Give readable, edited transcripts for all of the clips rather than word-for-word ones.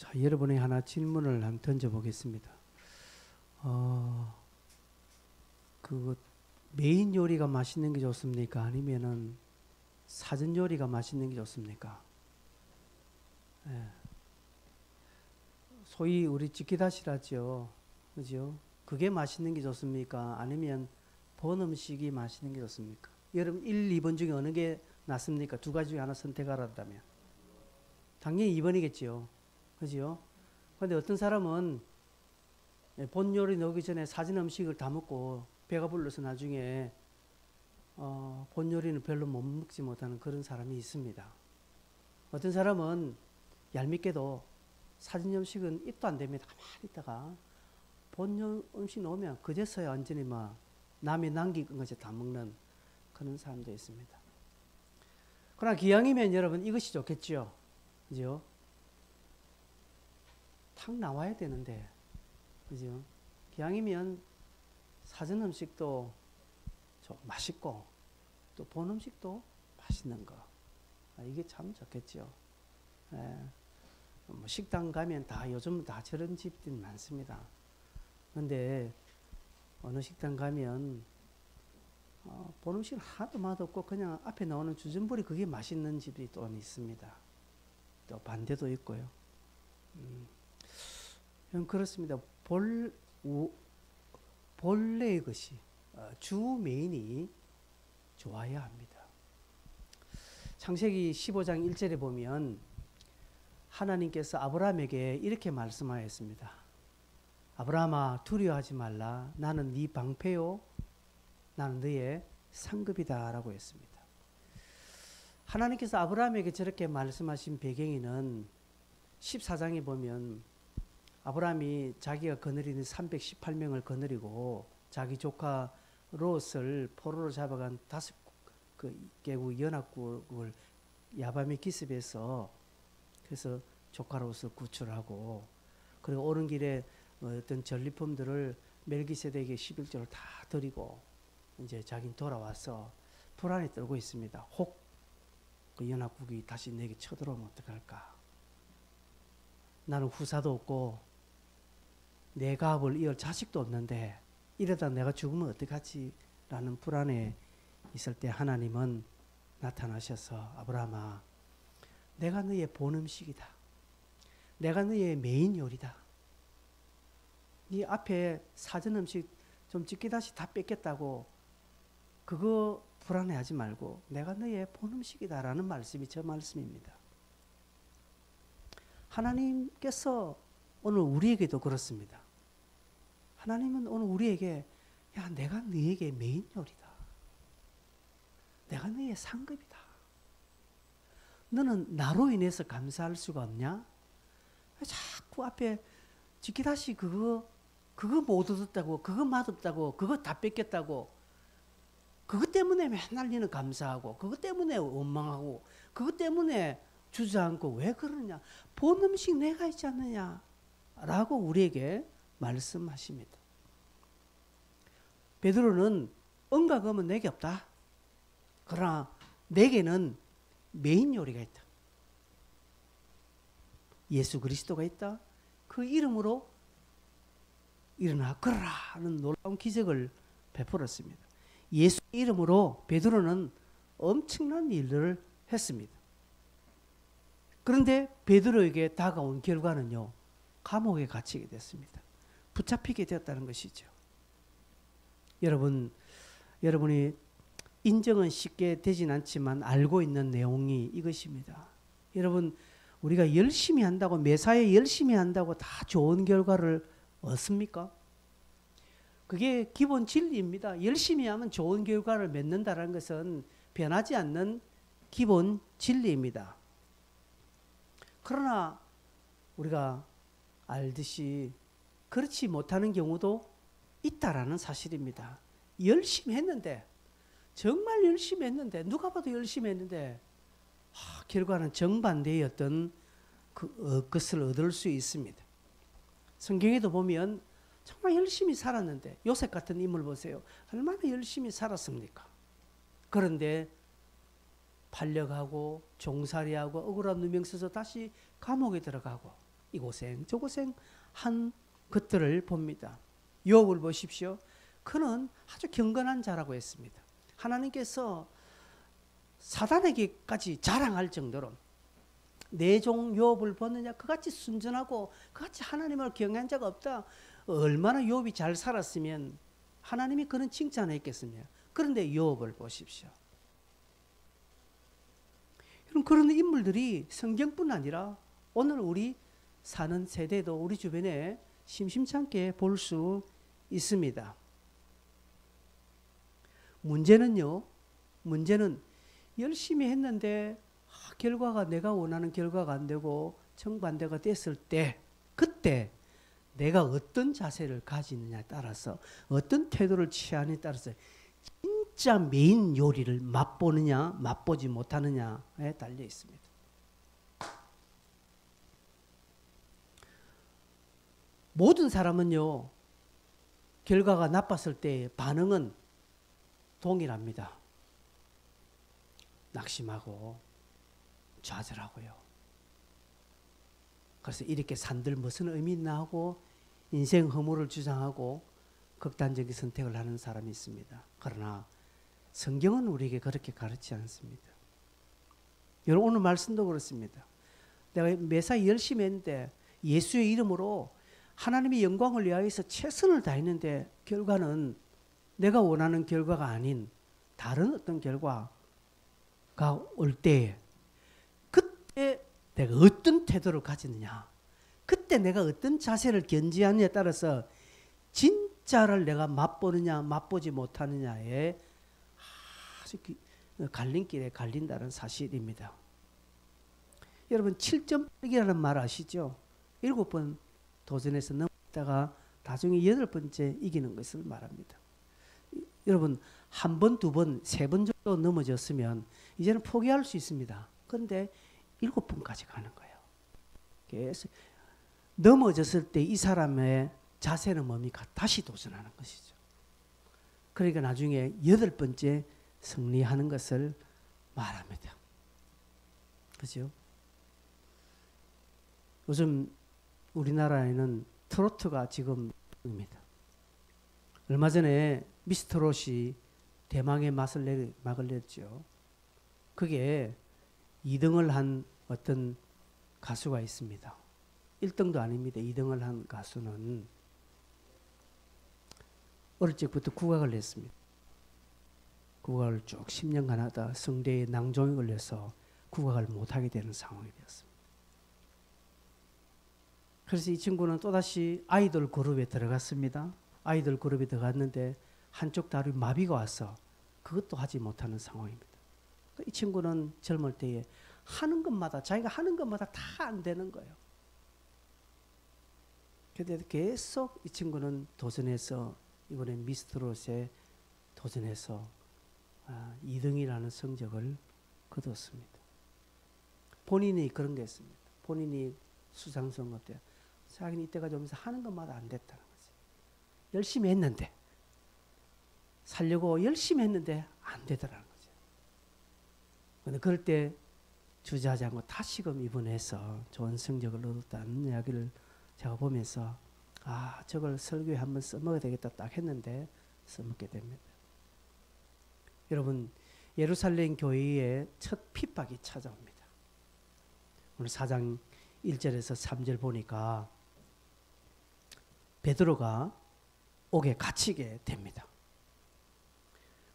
자, 여러분이 하나 질문을 한번 던져보겠습니다. 그 메인 요리가 맛있는 게 좋습니까? 아니면은 사전 요리가 맛있는 게 좋습니까? 예. 소위 우리 찌개다시라죠. 그죠? 그게 맛있는 게 좋습니까? 아니면 본 음식이 맛있는 게 좋습니까? 여러분 1, 2번 중에 어느 게 낫습니까? 두 가지 중에 하나 선택하라면 당연히 2번이겠지요. 그죠? 근데 어떤 사람은 본 요리 나오기 전에 사진 음식을 다 먹고 배가 불러서 나중에 본 요리는 별로 못 먹지 못하는 그런 사람이 있습니다. 어떤 사람은 얄밉게도 사진 음식은 입도 안 됩니다. 가만히 있다가 본 음식 나오면 그제서야 완전히 막 남이 남긴 것을 다 먹는 그런 사람도 있습니다. 그러나 기왕이면 여러분 이것이 좋겠죠. 그죠? 탁 나와야 되는데, 그죠? 기왕이면 사전 음식도 좀 맛있고 또 본 음식도 맛있는 거. 이게 참 좋겠죠. 예. 뭐 식당 가면 다 요즘 다 저런 집들이 많습니다. 근데 어느 식당 가면 본 음식 하나도 맛없고 그냥 앞에 나오는 주전부리 그게 맛있는 집이 또 있습니다. 또 반대도 있고요. 그렇습니다. 본래의 것이 주 메인이 좋아야 합니다. 창세기 15장 1절에 보면 하나님께서 아브라함에게 이렇게 말씀하였습니다. 아브라함아 두려워하지 말라. 나는 네 방패요 나는 너의 상급이다 라고 했습니다. 하나님께서 아브라함에게 저렇게 말씀하신 배경에는 14장에 보면 아브라함이 자기가 거느리는 318명을 거느리고 자기 조카 롯을 포로로 잡아간 5개국 연합국을 야밤에 기습해서 그래서 조카 롯을 구출하고 그리고 오는 길에 어떤 전리품들을 멜기세덱에게 11조를 다 드리고 이제 자기는 돌아와서 불안에 떨고 있습니다. 혹 그 연합국이 다시 내게 쳐들어오면 어떡할까? 나는 후사도 없고 내 가업을 이을 자식도 없는데 이러다 내가 죽으면 어떡하지? 라는 불안에 있을 때 하나님은 나타나셔서 아브라함아 내가 너의 본 음식이다. 내가 너의 메인 요리다. 네 앞에 사전 음식 좀 찌개다시 다 뺏겠다고 그거 불안해하지 말고 내가 너의 본 음식이다 라는 말씀이 저 말씀입니다. 하나님께서 오늘 우리에게도 그렇습니다. 하나님은 오늘 우리에게 야 내가 너에게 메인 요리다. 내가 너의 상급이다. 너는 나로 인해서 감사할 수가 없냐? 자꾸 앞에 찌개다시 그거 못 얻었다고 그거 맛없다고 그거 다 뺏겼다고 그것 때문에 맨날 니는 감사하고 그것 때문에 원망하고 그것 때문에 주저앉고 왜 그러냐? 본 음식 내가 있지 않느냐? 라고 우리에게 말씀하십니다. 베드로는 은과금은 내게 없다. 그러나 내게는 메인 요리가 있다. 예수 그리스도가 있다. 그 이름으로 일어나 걸어라 하는 놀라운 기적을 베풀었습니다. 예수 이름으로 베드로는 엄청난 일들을 했습니다. 그런데 베드로에게 다가온 결과는요. 감옥에 갇히게 됐습니다. 붙잡히게 되었다는 것이죠. 여러분이 인정은 쉽게 되진 않지만 알고 있는 내용이 이것입니다. 여러분 우리가 열심히 한다고 매사에 열심히 한다고 다 좋은 결과를 얻습니까? 그게 기본 진리입니다. 열심히 하면 좋은 결과를 맺는다는 것은 변하지 않는 기본 진리입니다. 그러나 우리가 알듯이 그렇지 못하는 경우도 있다라는 사실입니다. 열심히 했는데 정말 열심히 했는데 누가 봐도 열심히 했는데 결과는 정반대의 어떤 것을 얻을 수 있습니다. 성경에도 보면 정말 열심히 살았는데 요셉 같은 인물 보세요. 얼마나 열심히 살았습니까? 그런데 팔려가고 종살이하고 억울한 누명 써서 다시 감옥에 들어가고 이 고생 저 고생 한 것들을 봅니다. 욥을 보십시오. 그는 아주 경건한 자라고 했습니다. 하나님께서 사단에게까지 자랑할 정도로 내 종 욥을 보느냐 그같이 순전하고 그같이 하나님을 경외한 자가 없다. 얼마나 욥이 잘 살았으면 하나님이 그런 칭찬했겠습니까? 그런데 욥을 보십시오. 그런 인물들이 성경뿐 아니라 오늘 우리 사는 세대도 우리 주변에 심심찮게 볼 수 있습니다. 문제는 열심히 했는데 결과가 내가 원하는 결과가 안 되고 정반대가 됐을 때 그때 내가 어떤 자세를 가지느냐에 따라서 어떤 태도를 취하느냐에 따라서 진짜 메인 요리를 맛보느냐 맛보지 못하느냐에 달려 있습니다. 모든 사람은요 결과가 나빴을 때 반응은 동일합니다. 낙심하고 좌절하고요. 그래서 이렇게 산들 무슨 의미 있나 하고 인생 허물을 주장하고 극단적인 선택을 하는 사람이 있습니다. 그러나 성경은 우리에게 그렇게 가르치지 않습니다. 여러분 오늘 말씀도 그렇습니다. 내가 매사 열심히 했는데 예수의 이름으로 하나님의 영광을 위하여서 최선을 다했는데 결과는 내가 원하는 결과가 아닌 다른 어떤 결과가 올 때에 그때 내가 어떤 태도를 가지느냐 그때 내가 어떤 자세를 견지하느냐에 따라서 진짜를 내가 맛보느냐 맛보지 못하느냐에 아주 갈림길에 갈린다는 사실입니다. 여러분 7.8기라는 말 아시죠? 7번 도전해서 넘다가 나중에 8번째 이기는 것을 말합니다. 여러분 한 번, 두 번, 세 번 정도 넘어졌으면 이제는 포기할 수 있습니다. 그런데 7번까지 가는 거예요. 계속 넘어졌을 때 이 사람의 자세는 뭡니까? 다시 도전하는 것이죠. 그러니까 나중에 8번째 승리하는 것을 말합니다. 그렇죠? 요즘 우리나라에는 트로트가 지금입니다. 얼마 전에 미스트롯이 대망의 막을 냈죠. 그게 2등을 한 어떤 가수가 있습니다. 1등도 아닙니다. 2등을 한 가수는 어릴 적부터 국악을 했습니다. 국악을 쭉 10년간 하다 성대에 낭종이 걸려서 국악을 못하게 되는 상황이 되었습니다. 그래서 이 친구는 또다시 아이돌 그룹에 들어갔습니다. 아이돌 그룹에 들어갔는데 한쪽 다리 마비가 와서 그것도 하지 못하는 상황입니다. 이 친구는 젊을 때에 하는 것마다 자기가 하는 것마다 다 안 되는 거예요. 그런데 계속 이 친구는 도전해서 이번에 미스트롯에 도전해서 2등이라는 성적을 거뒀습니다. 본인이 그런 게 있습니다. 본인이 수상선거 때 자기는 이때까지 오면서 하는 것마다 안 됐다는 거지. 열심히 했는데 살려고 열심히 했는데 안 되더라는 거죠. 그런데 그럴 때 주저하지 않고 다시금 입원해서 좋은 성적을 얻었다는 이야기를 제가 보면서 저걸 설교에 한번 써먹어야 되겠다 딱 했는데 써먹게 됩니다. 여러분 예루살렘 교회에 첫 핍박이 찾아옵니다. 오늘 4장 1절에서 3절 보니까 베드로가 옥에 갇히게 됩니다.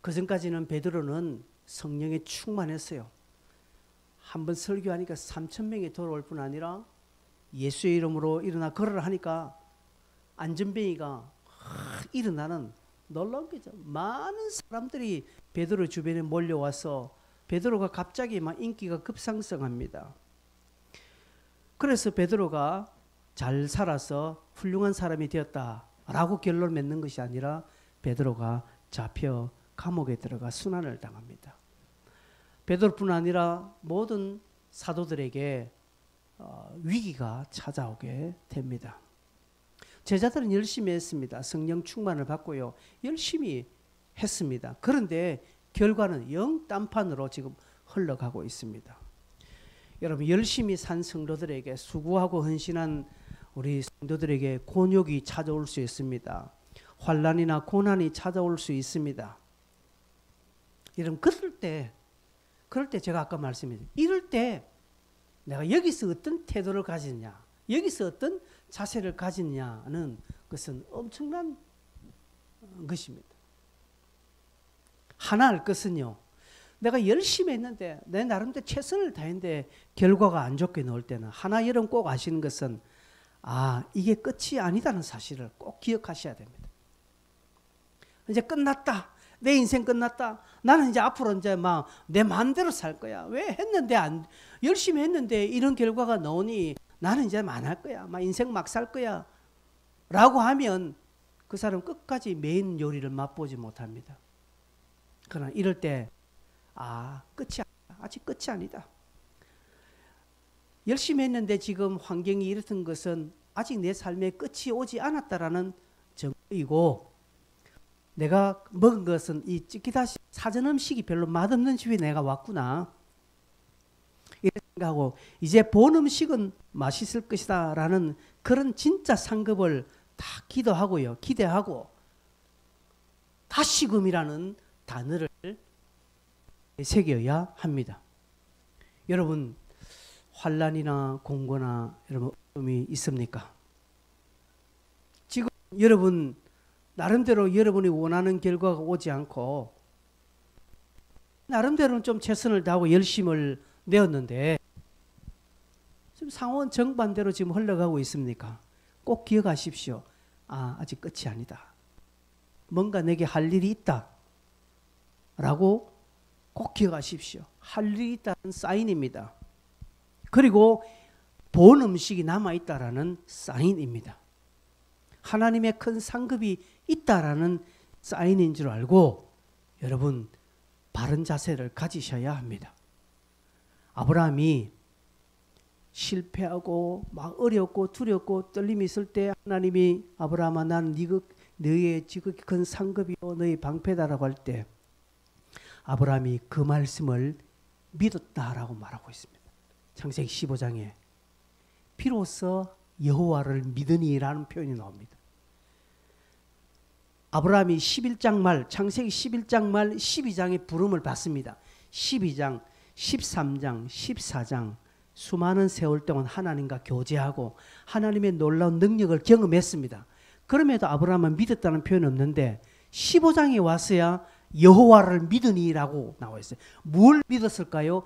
그 전까지는 베드로는 성령에 충만했어요. 한번 설교하니까 3,000명이 돌아올 뿐 아니라 예수의 이름으로 일어나 걸으라 하니까 안전뱅이가 일어나는 놀라운 거죠. 많은 사람들이 베드로 주변에 몰려와서 베드로가 갑자기 막 인기가 급상승합니다. 그래서 베드로가 잘 살아서 훌륭한 사람이 되었다라고 결론을 맺는 것이 아니라 베드로가 잡혀 감옥에 들어가 순환을 당합니다. 베드로뿐 아니라 모든 사도들에게 위기가 찾아오게 됩니다. 제자들은 열심히 했습니다. 성령 충만을 받고요. 열심히 했습니다. 그런데 결과는 영 딴판으로 지금 흘러가고 있습니다. 여러분 열심히 산 성도들에게, 수고하고 헌신한 우리 성도들에게 곤욕이 찾아올 수 있습니다. 환난이나 고난이 찾아올 수 있습니다. 여러분 그럴 때 제가 아까 말씀드린 이럴 때 내가 여기서 어떤 태도를 가지느냐, 여기서 어떤 자세를 가지느냐는 것은 엄청난 것입니다. 하나 알 것은요, 내가 열심히 했는데 내 나름대로 최선을 다했는데 결과가 안 좋게 나올 때는 하나 여러분 꼭 아시는 것은 이게 끝이 아니다는 사실을 꼭 기억하셔야 됩니다. 이제 끝났다. 내 인생 끝났다. 나는 이제 앞으로 이제 막 내 마음대로 살 거야. 왜 했는데 열심히 했는데 이런 결과가 나오니 나는 이제 안 할 거야. 막 인생 막 살 거야. 라고 하면 그 사람 끝까지 메인 요리를 맛보지 못합니다. 그러나 이럴 때 끝이 아니다. 아직 끝이 아니다. 열심히 했는데 지금 환경이 이렇던 것은 아직 내 삶의 끝이 오지 않았다라는 증거이고, 내가 먹은 것은 이 찌기다시 사전 음식이 별로 맛없는 집에 내가 왔구나. 이렇게 생각하고 이제 본 음식은 맛있을 것이다 라는 그런 진짜 상급을 다 기도하고요. 기대하고 다시금이라는 단어를 새겨야 합니다. 여러분 환난이나 공고나 여러분 어려움이 있습니까? 지금 여러분 나름대로 여러분이 원하는 결과가 오지 않고 나름대로는 좀 최선을 다하고 열심을 내었는데 지금 상황은 정반대로 지금 흘러가고 있습니까? 꼭 기억하십시오. 아직 끝이 아니다. 뭔가 내게 할 일이 있다 라고 꼭 기억하십시오. 할 일이 있다는 사인입니다. 그리고 본 음식이 남아있다라는 사인입니다. 하나님의 큰 상급이 있다라는 사인인 줄 알고 여러분 바른 자세를 가지셔야 합니다. 아브라함이 실패하고 막 어렵고 두렵고 떨림이 있을 때 하나님이 아브라함아 난 너의 지극히 큰 상급이요 너의 방패다라고 할 때 아브라함이 그 말씀을 믿었다라고 말하고 있습니다. 창세기 15장에 비로소 여호와를 믿으니라는 표현이 나옵니다. 아브라함이 11장 말, 창세기 11장 말 12장의 부름을 받습니다. 12장, 13장, 14장 수많은 세월 동안 하나님과 교제하고 하나님의 놀라운 능력을 경험했습니다. 그럼에도 아브라함은 믿었다는 표현은 없는데 15장에 와서야 여호와를 믿으니라고 나와 있어요. 뭘 믿었을까요?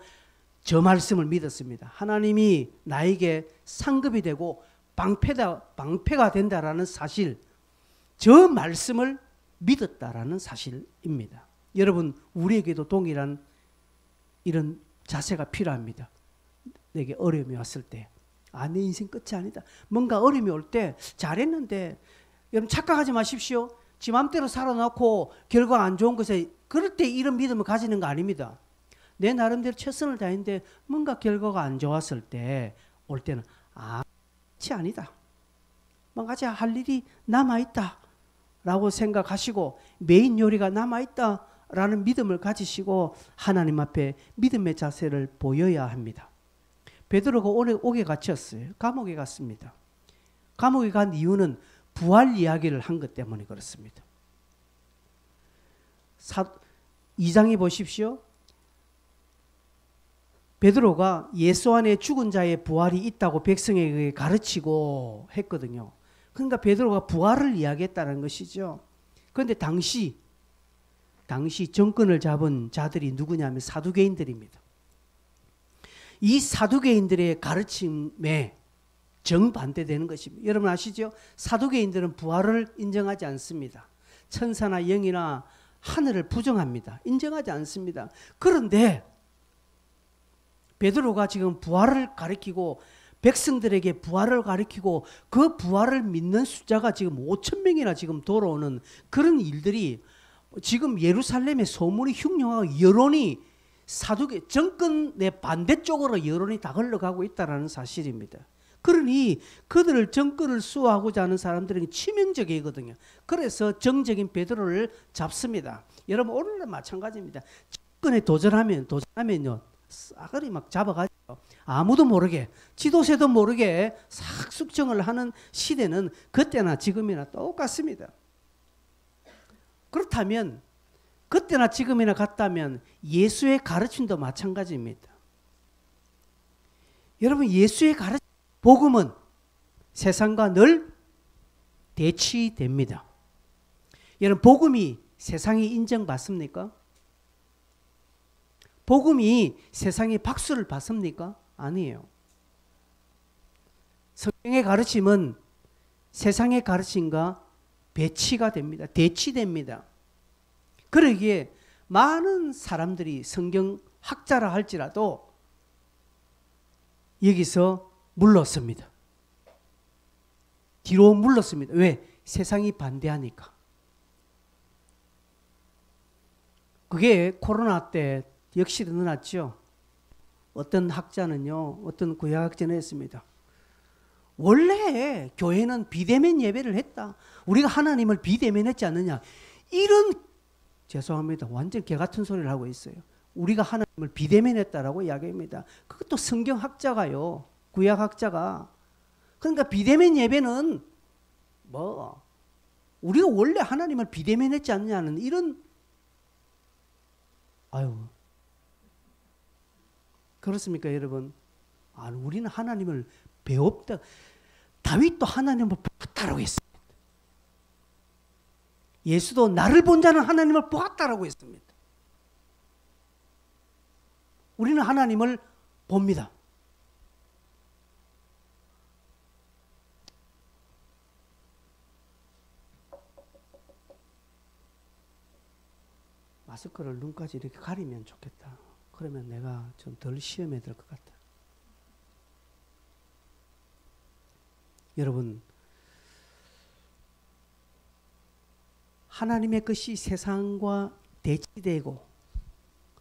저 말씀을 믿었습니다. 하나님이 나에게 상급이 되고 방패가 된다라는 사실, 저 말씀을 믿었다라는 사실입니다. 여러분 우리에게도 동일한 이런 자세가 필요합니다. 내게 어려움이 왔을 때 내 인생 끝이 아니다. 뭔가 어려움이 올 때 잘했는데 여러분 착각하지 마십시오. 지 맘대로 살아놓고 결과가 안 좋은 것에 그럴 때 이런 믿음을 가지는 거 아닙니다. 내 나름대로 최선을 다했는데 뭔가 결과가 안 좋았을 때 올 때는 끝이 아니다. 뭔가 아직 할 일이 남아있다 라고 생각하시고 메인 요리가 남아있다 라는 믿음을 가지시고 하나님 앞에 믿음의 자세를 보여야 합니다. 베드로가 옥에 갇혔어요. 감옥에 갔습니다. 감옥에 간 이유는 부활 이야기를 한 것 때문에 그렇습니다. 2장에 보십시오. 베드로가 예수 안에 죽은 자의 부활이 있다고 백성에게 가르치고 했거든요. 그러니까 베드로가 부활을 이야기했다는 것이죠. 그런데 당시 정권을 잡은 자들이 누구냐면 사두개인들입니다. 이 사두개인들의 가르침에 정반대되는 것입니다. 여러분 아시죠? 사두개인들은 부활을 인정하지 않습니다. 천사나 영이나 하늘을 부정합니다. 인정하지 않습니다. 그런데 베드로가 지금 부활을 가리키고 백성들에게 부활을 가리키고 그 부활을 믿는 숫자가 지금 5,000명이나 지금 돌아오는 그런 일들이 지금 예루살렘의 소문이 흉흉하고 여론이 사두개 정권의 반대쪽으로 여론이 다 흘러가고 있다는 사실입니다. 그러니 그들을 정권을 수호하고자 하는 사람들에게 치명적이거든요. 그래서 정적인 베드로를 잡습니다. 여러분 오늘은 마찬가지입니다. 정권에 도전하면요 싸그리 막 잡아가지고 아무도 모르게 지도새도 모르게 싹 숙청을 하는 시대는 그때나 지금이나 똑같습니다. 그렇다면 그때나 지금이나 같다면 예수의 가르침도 마찬가지입니다. 여러분, 예수의 가르침, 복음은 세상과 늘 대치됩니다. 여러분, 복음이 세상이 인정받습니까? 복음이 세상의 박수를 받습니까? 아니에요. 성경의 가르침은 세상의 가르침과 배치가 됩니다. 대치됩니다. 그러기에 많은 사람들이 성경학자라 할지라도 여기서 물렀습니다. 뒤로 물렀습니다. 왜? 세상이 반대하니까. 그게 코로나 때 역시 드러났죠. 어떤 학자는요, 어떤 구약학자는 했습니다. 원래 교회는 비대면 예배를 했다. 우리가 하나님을 비대면했지 않느냐. 이런, 죄송합니다, 완전 개같은 소리를 하고 있어요. 우리가 하나님을 비대면했다라고 이야기합니다. 그것도 성경학자가요, 구약학자가. 그러니까 비대면 예배는 뭐 우리가 원래 하나님을 비대면했지 않느냐는 이런, 아유, 그렇습니까 여러분? 아, 우리는 하나님을 배웠다. 다윗도 하나님을 보았다라고 했습니다. 예수도 나를 본 자는 하나님을 보았다라고 했습니다. 우리는 하나님을 봅니다. 마스크를 눈까지 이렇게 가리면 좋겠다. 그러면 내가 좀 덜 시험에 들 것 같다. 여러분, 하나님의 것이 세상과 대치되고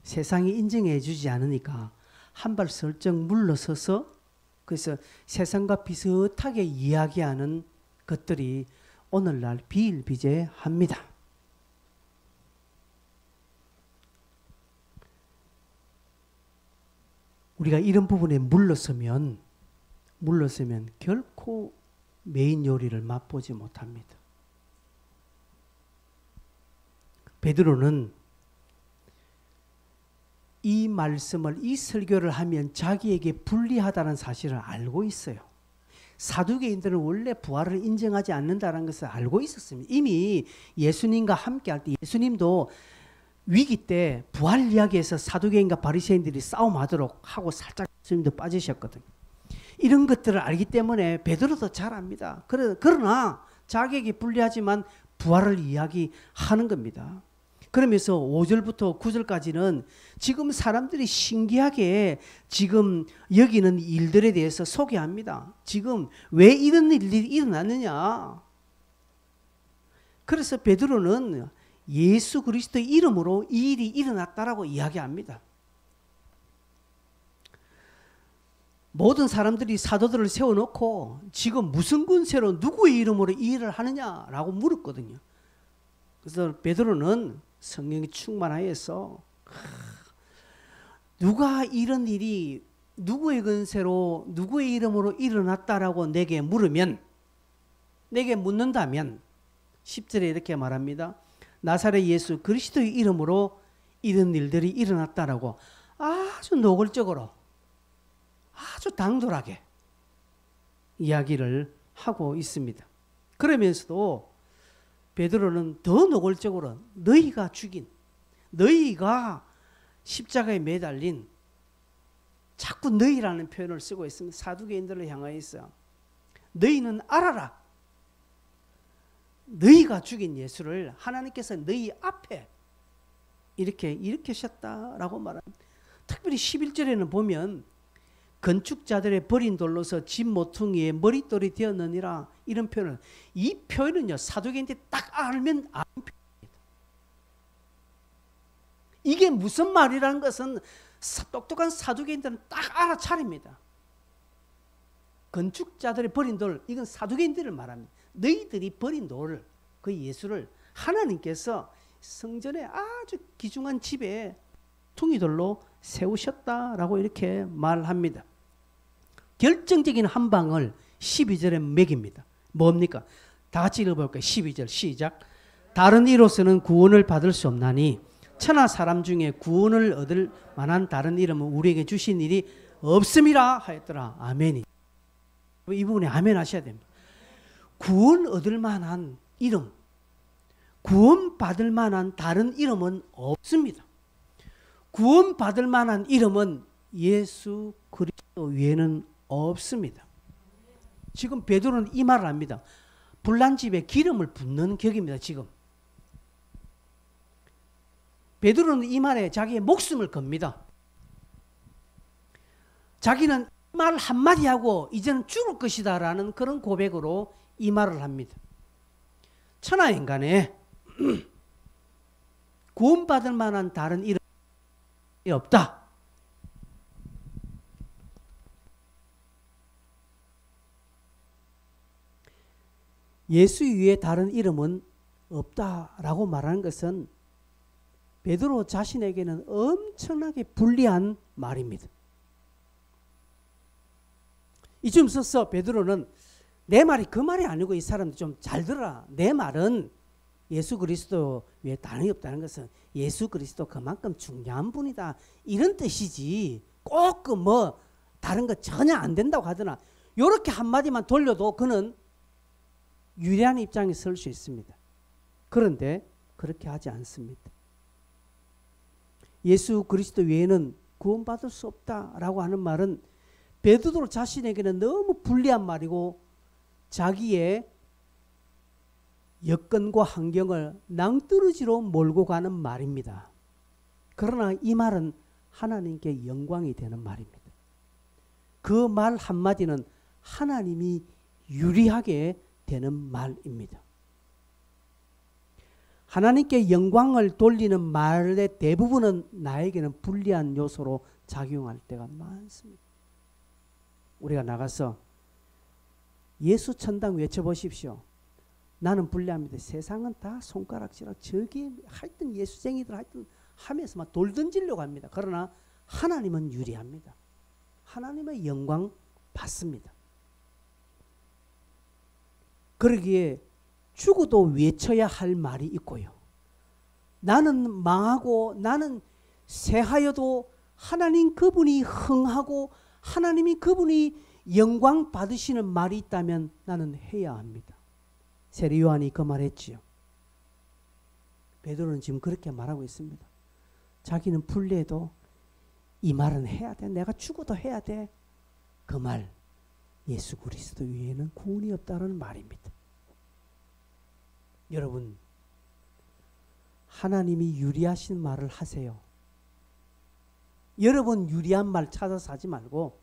세상이 인정해 주지 않으니까 한 발 슬쩍 물러서서, 그래서 세상과 비슷하게 이야기하는 것들이 오늘날 비일비재합니다. 우리가 이런 부분에 물러서면 결코 메인 요리를 맛보지 못합니다. 베드로는 이 말씀을, 이 설교를 하면 자기에게 불리하다는 사실을 알고 있어요. 사두개인들은 원래 부활을 인정하지 않는다는 것을 알고 있었습니다. 이미 예수님과 함께 할 때 예수님도 위기 때 부활 이야기에서 사두개인과 바리새인들이 싸움하도록 하고 살짝 예수님도 빠지셨거든요. 이런 것들을 알기 때문에 베드로도 잘 압니다. 그러나 자기에게 불리하지만 부활을 이야기하는 겁니다. 그러면서 5절부터 9절까지는 지금 사람들이 신기하게 지금 여기는 일들에 대해서 소개합니다. 지금 왜 이런 일이 일어났느냐. 그래서 베드로는 예수 그리스도의 이름으로 이 일이 일어났다라고 이야기합니다. 모든 사람들이 사도들을 세워놓고 지금 무슨 군세로 누구의 이름으로 이 일을 하느냐라고 물었거든요. 그래서 베드로는 성령이 충만하여서 누가 이런 일이 누구의 근세로 누구의 이름으로 일어났다라고 내게 묻는다면 10절에 이렇게 말합니다. 나사렛 예수 그리스도의 이름으로 이런 일들이 일어났다라고 아주 노골적으로 아주 당돌하게 이야기를 하고 있습니다. 그러면서도 베드로는 더 노골적으로 너희가 십자가에 매달린, 자꾸 너희라는 표현을 쓰고 있습니다. 사두개인들을 향하여 있어. 너희는 알아라. 너희가 죽인 예수를 하나님께서 너희 앞에 이렇게 일으키셨다라고 말합니다. 특별히 11절에는 보면 건축자들의 버린 돌로서 집 모퉁이에 머릿돌이 되었느니라, 이런 표현을, 이 표현은요 사두개인들이 딱 알면 아는 표현입니다. 이게 무슨 말이라는 것은 똑똑한 사두개인들은 딱 알아차립니다. 건축자들의 버린 돌, 이건 사두개인들을 말합니다. 너희들이 버린 돌, 그 예수를 하나님께서 성전에 아주 귀중한 집에 퉁이돌로 세우셨다라고 이렇게 말합니다. 결정적인 한 방을 12절에 먹입니다. 뭡니까? 다 같이 읽어볼까요? 12절 시작. 다른 이로서는 구원을 받을 수 없나니 천하 사람 중에 구원을 얻을 만한 다른 이름은 우리에게 주신 일이 없음이라 하였더라. 아멘이. 이 부분에 아멘 하셔야 됩니다. 구원 얻을 만한 이름, 구원 받을 만한 다른 이름은 없습니다. 구원 받을 만한 이름은 예수 그리스도 외에는 없습니다. 지금 베드로는 이 말을 합니다. 불난 집에 기름을 붓는 격입니다. 지금 베드로는 이 말에 자기의 목숨을 겁니다. 자기는 말 한마디 하고 이제는 죽을 것이다 라는 그런 고백으로 이 말을 합니다. 천하인간에 구원받을 만한 다른 이름이 없다. 예수 위에 다른 이름은 없다라고 말하는 것은 베드로 자신에게는 엄청나게 불리한 말입니다. 이쯤 서서 베드로는 내 말이 그 말이 아니고 이 사람들 좀 잘 들어라. 내 말은 예수 그리스도 외에 다른 게 없다는 것은 예수 그리스도 그만큼 중요한 분이다. 이런 뜻이지. 꼭 그 뭐 다른 거 전혀 안 된다고 하더나. 이렇게 한마디만 돌려도 그는 유리한 입장에 설 수 있습니다. 그런데 그렇게 하지 않습니다. 예수 그리스도 외에는 구원받을 수 없다라고 하는 말은 베드로 자신에게는 너무 불리한 말이고 자기의 여건과 환경을 낭떠러지로 몰고 가는 말입니다. 그러나 이 말은 하나님께 영광이 되는 말입니다. 그 말 한마디는 하나님이 유리하게 되는 말입니다. 하나님께 영광을 돌리는 말의 대부분은 나에게는 불리한 요소로 작용할 때가 많습니다. 우리가 나가서 예수 천당 외쳐보십시오. 나는 불리합니다. 세상은 다 손가락질하고 저기 하여튼 예수쟁이들 하여튼 하면서 막 돌 던지려고 합니다. 그러나 하나님은 유리합니다. 하나님의 영광 받습니다. 그러기에 죽어도 외쳐야 할 말이 있고요. 나는 망하고 나는 새하여도 하나님 그분이 흥하고 하나님이 그분이 영광 받으시는 말이 있다면 나는 해야 합니다. 세례 요한이 그 말했지요. 베드로는 지금 그렇게 말하고 있습니다. 자기는 불리해도 이 말은 해야 돼. 내가 죽어도 해야 돼. 그 말, 예수 그리스도 외에는 구원이 없다는 말입니다. 여러분, 하나님이 유리하신 말을 하세요. 여러분 유리한 말 찾아서 하지 말고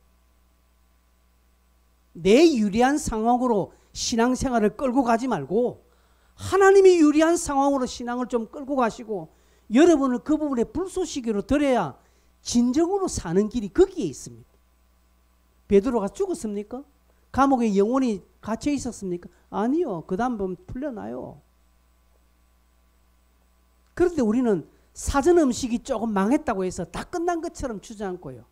내 유리한 상황으로 신앙생활을 끌고 가지 말고 하나님이 유리한 상황으로 신앙을 좀 끌고 가시고 여러분을 그 부분에 불쏘시개로 들여야 진정으로 사는 길이 거기에 있습니다. 베드로가 죽었습니까? 감옥에 영원히 갇혀 있었습니까? 아니요. 그 다음 보면 풀려나요. 그런데 우리는 사전 음식이 조금 망했다고 해서 다 끝난 것처럼 주저앉고요.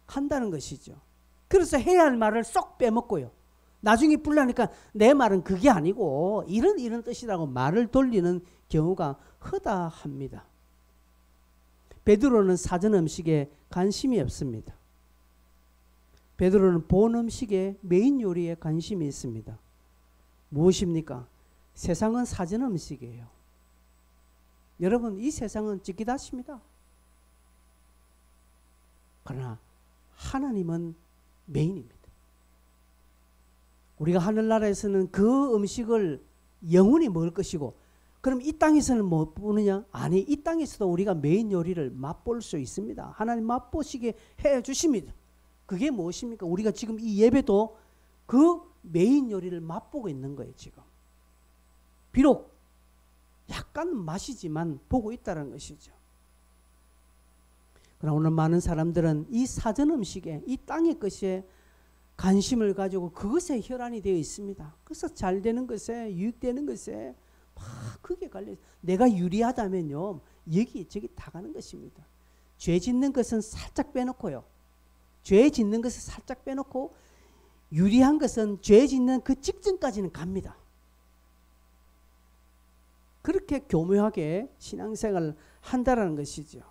한다는 것이죠. 그래서 해야 할 말을 쏙 빼먹고요. 나중에 불나니까 내 말은 그게 아니고 이런 뜻이라고 말을 돌리는 경우가 허다합니다. 베드로는 사전 음식에 관심이 없습니다. 베드로는 본 음식에 메인 요리에 관심이 있습니다. 무엇입니까? 세상은 사전 음식이에요. 여러분 이 세상은 찌끼다십니다. 그러나 하나님은 메인입니다. 우리가 하늘나라에서는 그 음식을 영원히 먹을 것이고 그럼 이 땅에서는 뭐 보느냐? 아니 이 땅에서도 우리가 메인 요리를 맛볼 수 있습니다. 하나님 맛보시게 해주십니다. 그게 무엇입니까? 우리가 지금 이 예배도 그 메인 요리를 맛보고 있는 거예요. 지금 비록 약간 맛이지만 보고 있다는 것이죠. 그러나 오늘 많은 사람들은 이 사전 음식에 이 땅의 것에 관심을 가지고 그것에 혈안이 되어 있습니다. 그래서 잘 되는 것에 유익되는 것에 막 그게 갈려. 내가 유리하다면요 여기 저기 다 가는 것입니다. 죄 짓는 것은 살짝 빼놓고요. 죄 짓는 것을 살짝 빼놓고 유리한 것은 죄 짓는 그 직전까지는 갑니다. 그렇게 교묘하게 신앙생활을 한다라는 것이죠.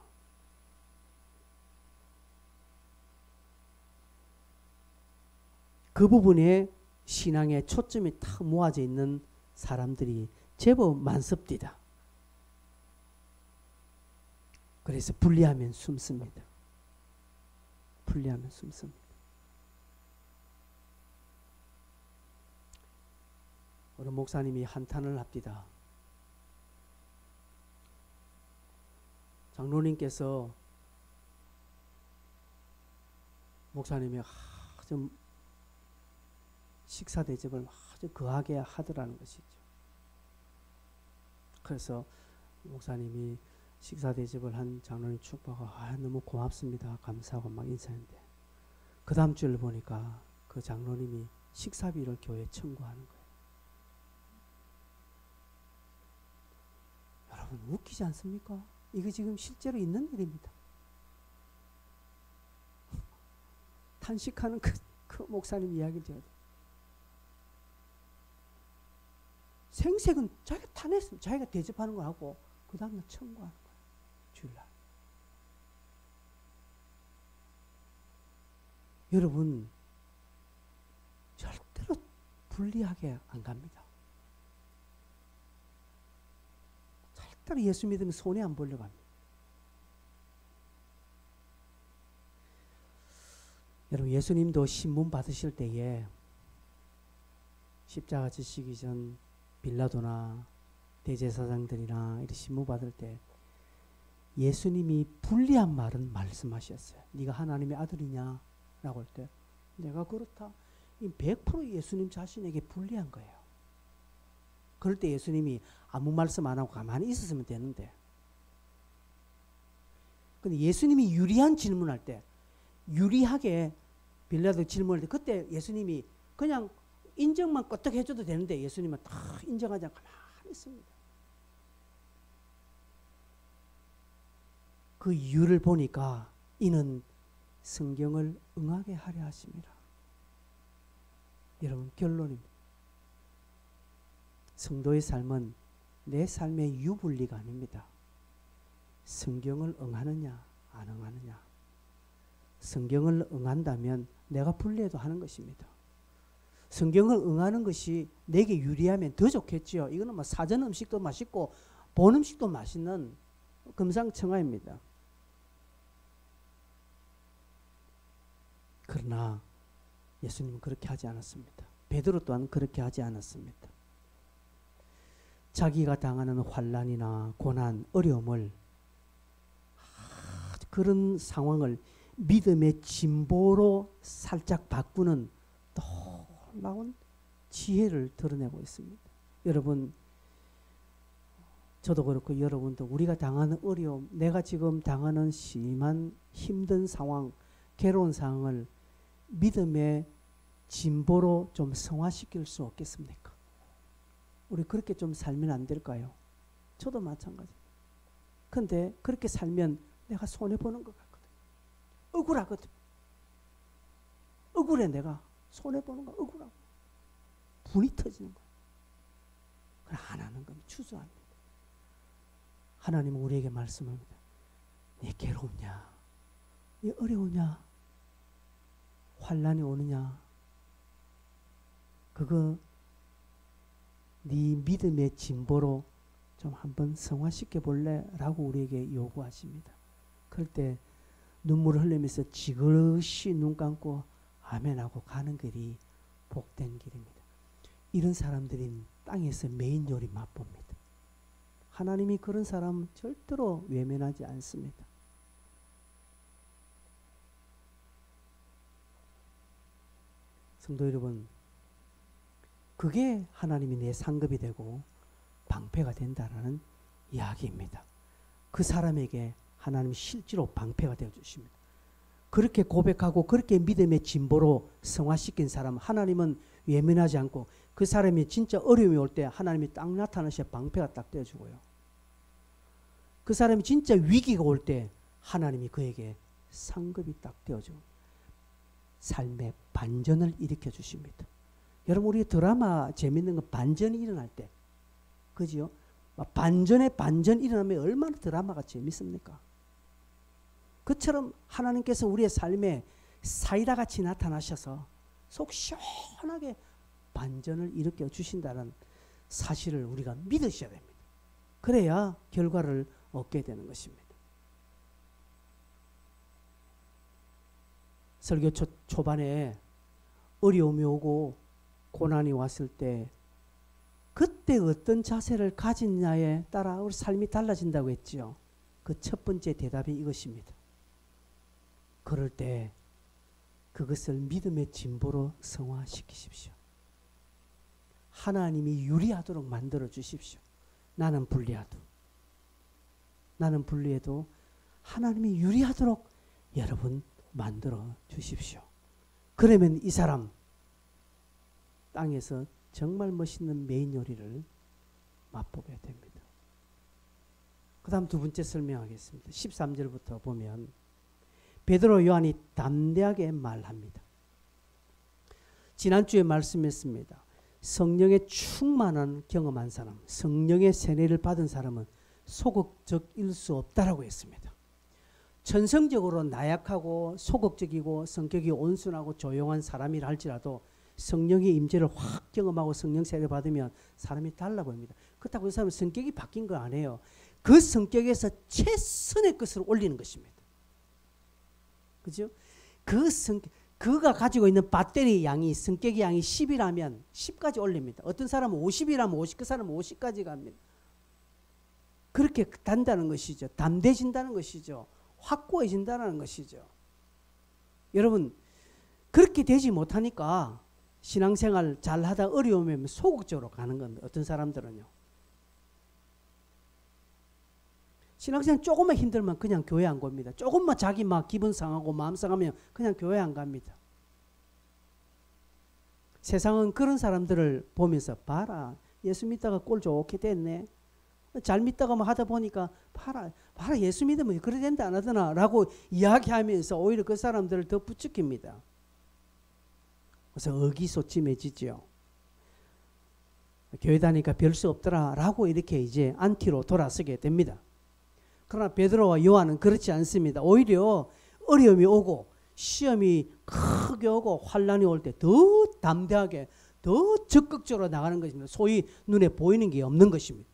그 부분에 신앙의 초점이 탁 모아져 있는 사람들이 제법 많습니다. 그래서 분리하면 숨습니다. 분리하면 숨습니다. 어느 목사님이 한탄을 합니다. 장로님께서 목사님이 아주 식사 대접을 아주 거하게 하더라는 것이죠. 그래서 목사님이 식사 대접을 한 장로님 축복하고 너무 고맙습니다. 감사하고 막 인사했는데 그 다음 주를 보니까 그 장로님이 식사비를 교회에 청구하는 거예요. 여러분 웃기지 않습니까? 이거 지금 실제로 있는 일입니다. 탄식하는 그 목사님 이야기를 제가 생색은 자기가 타냈으면 자기가 대접하는 거 하고 그 다음날 청구하는 거예요. 주일날. 여러분 절대로 불리하게 안 갑니다. 절대로 예수 믿으면 손해 안 보려고 합니다. 여러분 예수님도 신문 받으실 때에 십자가 지시기 전 빌라도나 대제사장들이나 이렇게 신문 받을 때 예수님이 불리한 말은 말씀하셨어요. 네가 하나님의 아들이냐? 라고 할 때 내가 그렇다. 100% 예수님 자신에게 불리한 거예요. 그럴 때 예수님이 아무 말씀 안 하고 가만히 있었으면 되는데 근데 예수님이 유리한 질문할 때 유리하게 빌라도 질문할 때 그때 예수님이 그냥 인정만 껐떡 해줘도 되는데 예수님은 다 인정하지 않고 가만히 있습니다. 그 이유를 보니까 이는 성경을 응하게 하려 하심이라. 여러분 결론입니다. 성도의 삶은 내 삶의 유불리가 아닙니다. 성경을 응하느냐 안 응하느냐. 성경을 응한다면 내가 불리해도 하는 것입니다. 성경을 응하는 것이 내게 유리하면 더 좋겠지요. 이거는 뭐 사전 음식도 맛있고 본 음식도 맛있는 금상첨화입니다. 그러나 예수님은 그렇게 하지 않았습니다. 베드로 또한 그렇게 하지 않았습니다. 자기가 당하는 환난이나 고난, 어려움을 그런 상황을 믿음의 진보로 살짝 바꾸는 놀라운 지혜를 드러내고 있습니다. 여러분 저도 그렇고 여러분도 우리가 당하는 어려움, 내가 지금 당하는 심한 힘든 상황, 괴로운 상황을 믿음의 진보로 좀 성화시킬 수 없겠습니까? 우리 그렇게 좀 살면 안 될까요? 저도 마찬가지입니다. 근데 그렇게 살면 내가 손해보는 것 같거든. 억울하거든. 억울해 내가. 손해보는 거 억울하고. 분이 터지는 거야. 그걸 안 하는 겁니다. 추수합니다. 하나님은 우리에게 말씀합니다. 네 괴롭냐? 네 어려우냐? 환난이 오느냐? 그거 네 믿음의 진보로 좀 한번 성화시켜 볼래? 라고 우리에게 요구하십니다. 그럴 때 눈물을 흘리면서 지그시 눈 감고 아멘하고 가는 길이 복된 길입니다. 이런 사람들은 땅에서 메인 요리 맛봅니다. 하나님이 그런 사람 절대로 외면하지 않습니다. 성도 여러분, 그게 하나님이 내 상급이 되고 방패가 된다라는 이야기입니다. 그 사람에게 하나님이 실제로 방패가 되어주십니다. 그렇게 고백하고 그렇게 믿음의 진보로 성화시킨 사람 하나님은 외면하지 않고 그 사람이 진짜 어려움이 올 때 하나님이 딱 나타나셔 방패가 딱 되어주고요. 그 사람이 진짜 위기가 올 때 하나님이 그에게 상급이 딱 되어져 삶의 반전을 일으켜 주십니다. 여러분 우리 드라마 재밌는 건 반전이 일어날 때 그지요? 반전에 반전 일어나면 얼마나 드라마가 재밌습니까? 그처럼 하나님께서 우리의 삶에 사이다같이 나타나셔서 속 시원하게 반전을 일으켜 주신다는 사실을 우리가 믿으셔야 됩니다. 그래야 결과를 얻게 되는 것입니다. 설교 초반에 어려움이 오고 고난이 왔을 때 그때 어떤 자세를 가진냐에 따라 우리 삶이 달라진다고 했죠. 그 첫 번째 대답이 이것입니다. 그럴 때 그것을 믿음의 진보로 성화시키십시오. 하나님이 유리하도록 만들어 주십시오. 나는 불리해도 하나님이 유리하도록 여러분 만들어 주십시오. 그러면 이 사람 땅에서 정말 멋있는 메인 요리를 맛보게 됩니다. 그 다음 두 번째 설명하겠습니다. 13절부터 보면 베드로 요한이 담대하게 말합니다. 지난주에 말씀했습니다. 성령의 충만한 경험한 사람, 성령의 세례를 받은 사람은 소극적일 수 없다라고 했습니다. 천성적으로 나약하고 소극적이고 성격이 온순하고 조용한 사람이라 할지라도 성령의 임재를 확 경험하고 성령 세례를 받으면 사람이 달라 보입니다. 그렇다고 그 사람은 성격이 바뀐 거 아니에요. 그 성격에서 최선의 것을 올리는 것입니다. 그죠? 그가 가지고 있는 배터리 양이 성격의 양이 10이라면 10까지 올립니다. 어떤 사람은 50이라면 50, 그 사람은 50까지 갑니다. 그렇게 단다는 것이죠. 담대해진다는 것이죠. 확고해진다는 것이죠. 여러분 그렇게 되지 못하니까 신앙생활 잘하다 어려우면 소극적으로 가는 겁니다. 어떤 사람들은요. 신앙생활 조금만 힘들면 그냥 교회 안 갑니다. 조금만 자기 막 기분 상하고 마음 상하면 그냥 교회 안 갑니다. 세상은 그런 사람들을 보면서 봐라. 예수 믿다가 꼴 좋게 됐네. 잘 믿다가 하다 보니까 봐라 예수 믿으면 그래 된다 안 하더나 라고 이야기하면서 오히려 그 사람들을 더 부추깁니다. 그래서 의기소침해지죠. 교회 다니까 별 수 없더라 라고 이렇게 이제 안티로 돌아서게 됩니다. 그러나 베드로와 요한은 그렇지 않습니다. 오히려 어려움이 오고 시험이 크게 오고 환난이 올 때 더 담대하게 더 적극적으로 나가는 것입니다. 소위 눈에 보이는 게 없는 것입니다.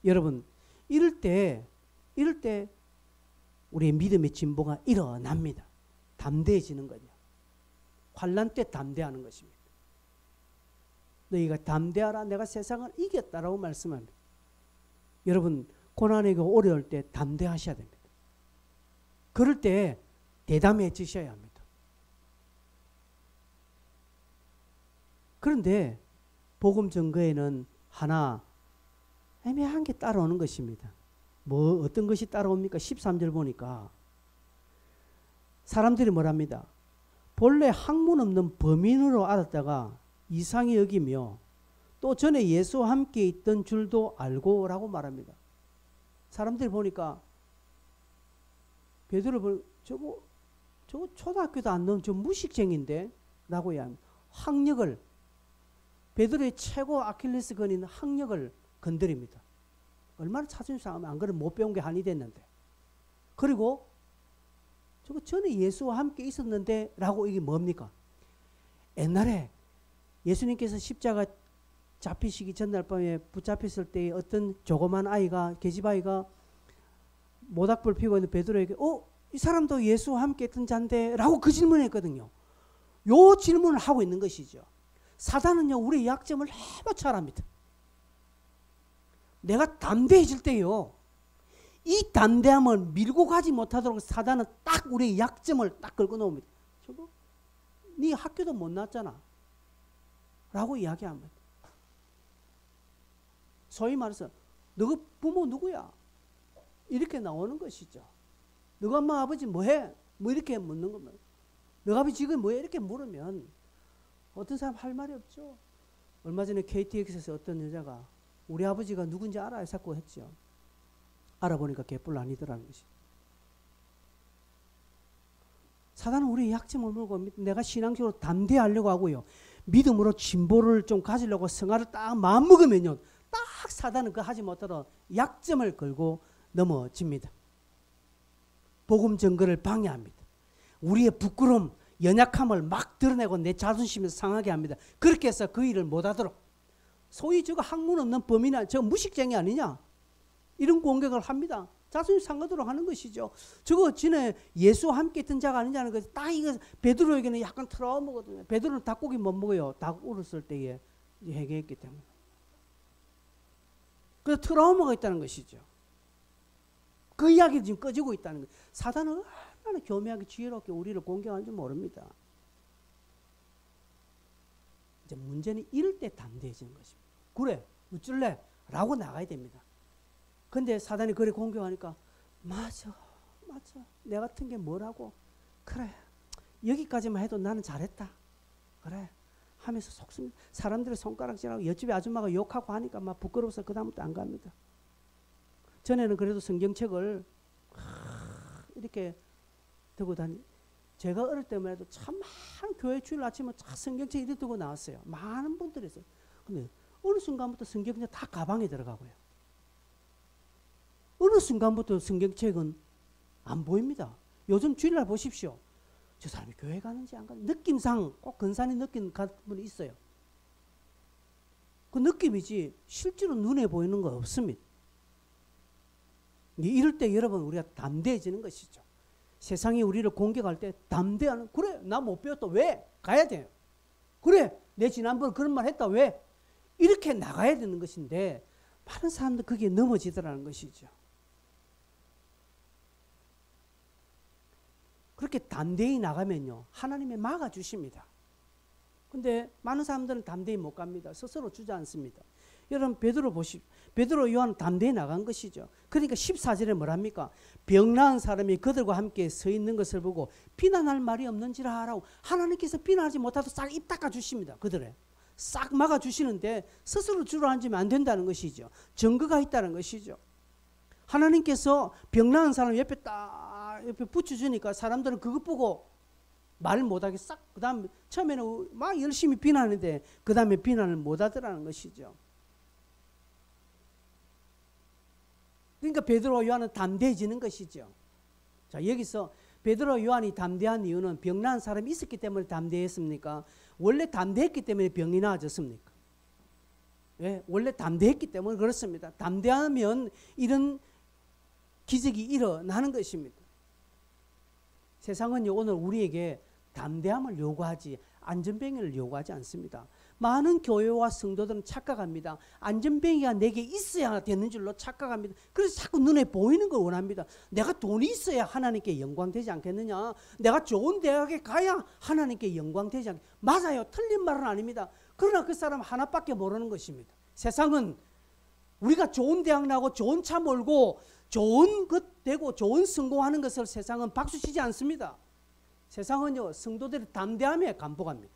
여러분 이럴 때 우리의 믿음의 진보가 일어납니다. 담대해지는 거죠. 환난 때 담대하는 것입니다. 너희가 담대하라 내가 세상을 이겼다라고 말씀합니다. 여러분 고난이 어려울 때 담대하셔야 됩니다. 그럴 때 대담해지셔야 합니다. 그런데 복음 전거에는 하나 애매한 게 따라오는 것입니다. 뭐 어떤 것이 따라옵니까? 13절 보니까 사람들이 뭐랍니다. 본래 학문 없는 범인으로 알았다가 이상히 여기며 또 전에 예수와 함께 있던 줄도 알고 라고 말합니다. 사람들이 보니까 베드로를 보고 저거 초등학교도 안 넣은 저 무식쟁인데 라고 이야기합니다. 학력을 베드로의 최고 아킬레스건인 학력을 건드립니다. 얼마나 자존심 상하면 안 그러면 못 배운 게 한이 됐는데. 그리고 저거 전에 예수와 함께 있었는데 라고 이게 뭡니까? 옛날에 예수님께서 십자가 잡히시기 전날 밤에 붙잡혔을 때 어떤 조그만 아이가 계집아이가 모닥불 피고 있는 베드로에게 이 사람도 예수와 함께 했던 자인데 라고 그 질문을 했거든요. 요 질문을 하고 있는 것이죠. 사단은요 우리의 약점을 너무 잘 압니다. 내가 담대해질 때요 이 담대함을 밀고 가지 못하도록 사단은 딱 우리의 약점을 딱 긁어 놓습니다. 저거 네 학교도 못 나왔잖아 라고 이야기합니다. 소위 말해서 너 부모 누구야? 이렇게 나오는 것이죠. 너가 엄마 아버지 뭐해? 뭐 이렇게 묻는 겁니다. 너가 아버지 지금 뭐해? 이렇게 물으면 어떤 사람 할 말이 없죠. 얼마 전에 KTX에서 어떤 여자가 우리 아버지가 누군지 알아요? 자꾸 했죠. 알아보니까 개뿔 아니더라는 것이. 사단은 우리의 약점을 물고 내가 신앙적으로 담대하려고 하고요. 믿음으로 진보를 좀 가지려고 성화를 딱 마음먹으면요. 딱 사단은 그 하지 못하도록 약점을 걸고 넘어집니다. 복음 증거를 방해합니다. 우리의 부끄러움, 연약함을 막 드러내고 내 자존심을 상하게 합니다. 그렇게 해서 그 일을 못하도록. 소위 저거 학문 없는 범인아, 저 무식쟁이 아니냐? 이런 공격을 합니다. 자존심 상하도록 하는 것이죠. 저거 전에 예수와 함께 있던 자가 아니냐는 것이 딱 이거 베드로에게는 약간 트라우마거든요. 베드로는 닭고기 못 먹어요. 닭 울었을 때에 회개했기 때문에. 그래서 트라우마가 있다는 것이죠. 그 이야기를 지금 꺼지고 있다는 거예요. 사단은 얼마나 교묘하게 지혜롭게 우리를 공격하는지 모릅니다. 이제 문제는 이럴 때 담대해지는 것입니다. 그래, 어쩔래? 라고 나가야 됩니다. 근데 사단이 그래 공격하니까 맞아. 내 같은 게 뭐라고? 그래, 여기까지만 해도 나는 잘했다. 그래 하면서 속습니다. 사람들의 손가락질하고 옆집에 아줌마가 욕하고 하니까 막 부끄러워서 그 다음부터 안 갑니다. 전에는 그래도 성경책을 이렇게 들고 제가 어릴 때만 해도 참 많은 교회 주일 아침에 성경책 이렇게 들고 나왔어요. 많은 분들이 있어요. 근데 어느 순간부터 성경책 다 가방에 들어가고요. 어느 순간부터 성경책은 안 보입니다. 요즘 주일날 보십시오. 저 사람이 교회 가는지 안 가는지 느낌상 꼭 근사히 느끼는 분이 있어요. 그 느낌이지 실제로 눈에 보이는 거 없습니다. 이럴 때 여러분 우리가 담대해지는 것이죠. 세상이 우리를 공격할 때 담대하는, 그래 나 못 배웠다, 왜? 가야 돼요. 그래 내 지난번 그런 말 했다, 왜? 이렇게 나가야 되는 것인데 많은 사람들 그게 넘어지더라는 것이죠. 그렇게 담대히 나가면요 하나님이 막아주십니다. 근데 많은 사람들은 담대히 못 갑니다. 스스로 주저앉습니다. 여러분 베드로 보십시오. 베드로 요한은 담대히 나간 것이죠. 그러니까 14절에 뭐랍니까? 병 나은 사람이 그들과 함께 서 있는 것을 보고 비난할 말이 없는지라 하라고. 하나님께서 비난하지 못하도록 싹 입 닦아주십니다. 그들의 싹 막아주시는데 스스로 주저앉으면 안 된다는 것이죠. 증거가 있다는 것이죠. 하나님께서 병 나은 사람 옆에 딱 옆에 붙여주니까 사람들은 그것 보고 말 못하게 싹, 그 다음 처음에는 막 열심히 비난하는데 그 다음에 비난을 못하더라는 것이죠. 그러니까 베드로와 요한은 담대해지는 것이죠. 자, 여기서 베드로와 요한이 담대한 이유는 병 나은 사람이 있었기 때문에 담대했습니까? 원래 담대했기 때문에 병이 나아졌습니까? 예, 원래 담대했기 때문에 그렇습니다. 담대하면 이런 기적이 일어나는 것입니다. 세상은요 오늘 우리에게 담대함을 요구하지 안전뱅이를 요구하지 않습니다. 많은 교회와 성도들은 착각합니다. 안전뱅이가 내게 있어야 되는 줄로 착각합니다. 그래서 자꾸 눈에 보이는 걸 원합니다. 내가 돈이 있어야 하나님께 영광되지 않겠느냐. 내가 좋은 대학에 가야 하나님께 영광되지 않겠느냐. 맞아요. 틀린 말은 아닙니다. 그러나 그 사람 하나밖에 모르는 것입니다. 세상은 우리가 좋은 대학 나고 좋은 차 몰고 좋은 것 되고 좋은 성공하는 것을 세상은 박수치지 않습니다. 세상은요 성도들의 담대함에 감복합니다.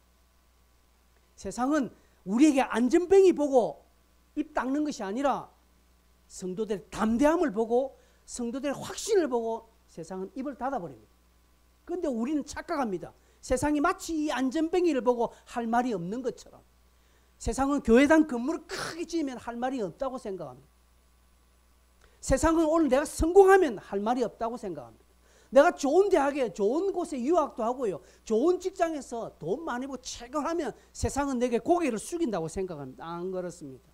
세상은 우리에게 안전뱅이 보고 입 닦는 것이 아니라 성도들의 담대함을 보고 성도들의 확신을 보고 세상은 입을 닫아버립니다. 그런데 우리는 착각합니다. 세상이 마치 이 안전뱅이를 보고 할 말이 없는 것처럼. 세상은 교회당 건물을 크게 지으면 할 말이 없다고 생각합니다. 세상은 오늘 내가 성공하면 할 말이 없다고 생각합니다. 내가 좋은 대학에 좋은 곳에 유학도 하고요. 좋은 직장에서 돈 많이 벌고 체결하면 세상은 내게 고개를 숙인다고 생각합니다. 안 그렇습니다.